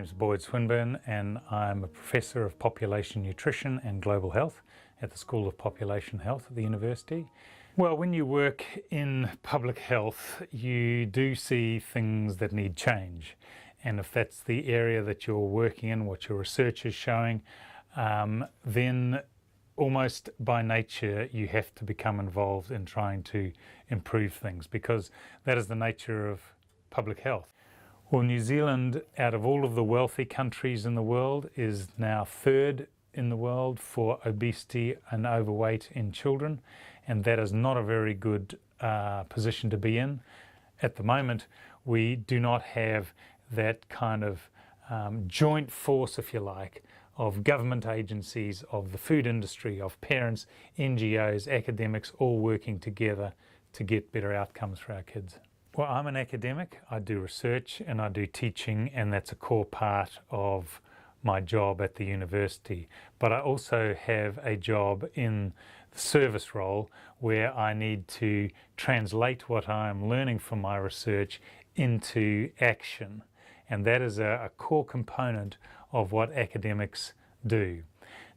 name's Swinburn and I'm a Professor of Population Nutrition and Global Health at the School of Population Health at the University. Well, when you work in public health, you do see things that need change. And if that's the area that you're working in, what your research is showing, then almost by nature you have to become involved in trying to improve things, because that is the nature of public health. Well, New Zealand, out of all of the wealthy countries in the world, is now third in the world for obesity and overweight in children, and that is not a very good position to be in. At the moment, we do not have that kind of joint force, if you like, of government agencies, of the food industry, of parents, NGOs, academics, all working together to get better outcomes for our kids. Well, I'm an academic. I do research and I do teaching, and that's a core part of my job at the university. But I also have a job in the service role where I need to translate what I'm learning from my research into action. And that is a core component of what academics do.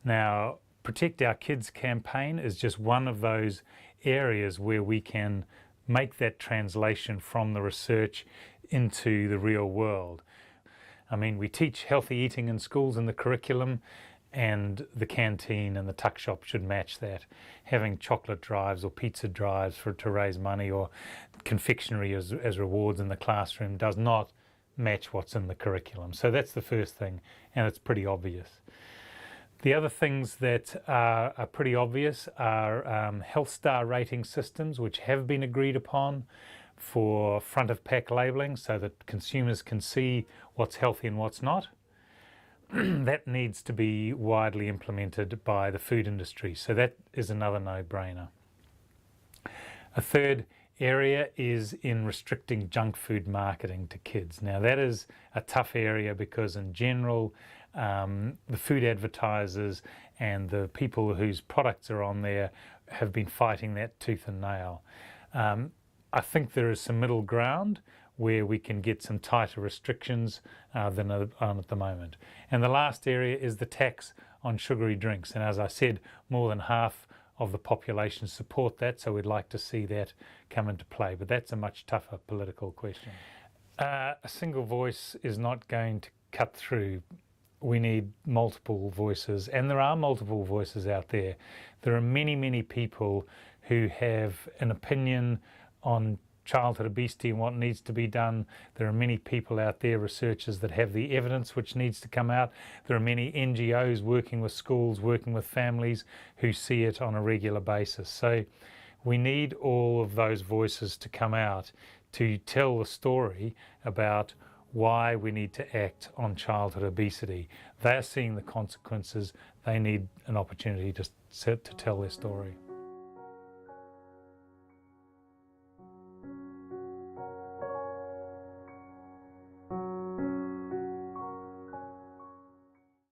Now, Protect Our Kids campaign is just one of those areas where we can make that translation from the research into the real world. I mean, we teach healthy eating in schools in the curriculum, and the canteen and the tuck shop should match that. Having chocolate drives or pizza drives to raise money, or confectionery as rewards in the classroom, does not match what's in the curriculum. So that's the first thing, and it's pretty obvious. The other things that are pretty obvious are health star rating systems, which have been agreed upon for front of pack labelling so that consumers can see what's healthy and what's not. That needs to be widely implemented by the food industry, so that is another no-brainer. A third area is in restricting junk food marketing to kids. Now, that is a tough area because in general the food advertisers and the people whose products are on there have been fighting that tooth and nail. I think there is some middle ground where we can get some tighter restrictions than on at the moment. And the last area is the tax on sugary drinks, and as I said, more than half of the population support that, so we'd like to see that come into play, but that's a much tougher political question. A single voice is not going to cut through. We need multiple voices, and there are multiple voices out there. There are many, many people who have an opinion on childhood obesity and what needs to be done. There are many people out there, researchers, that have the evidence which needs to come out. There are many NGOs working with schools, working with families who see it on a regular basis. So we need all of those voices to come out to tell the story about why we need to act on childhood obesity. They are seeing the consequences. They need an opportunity to tell their story.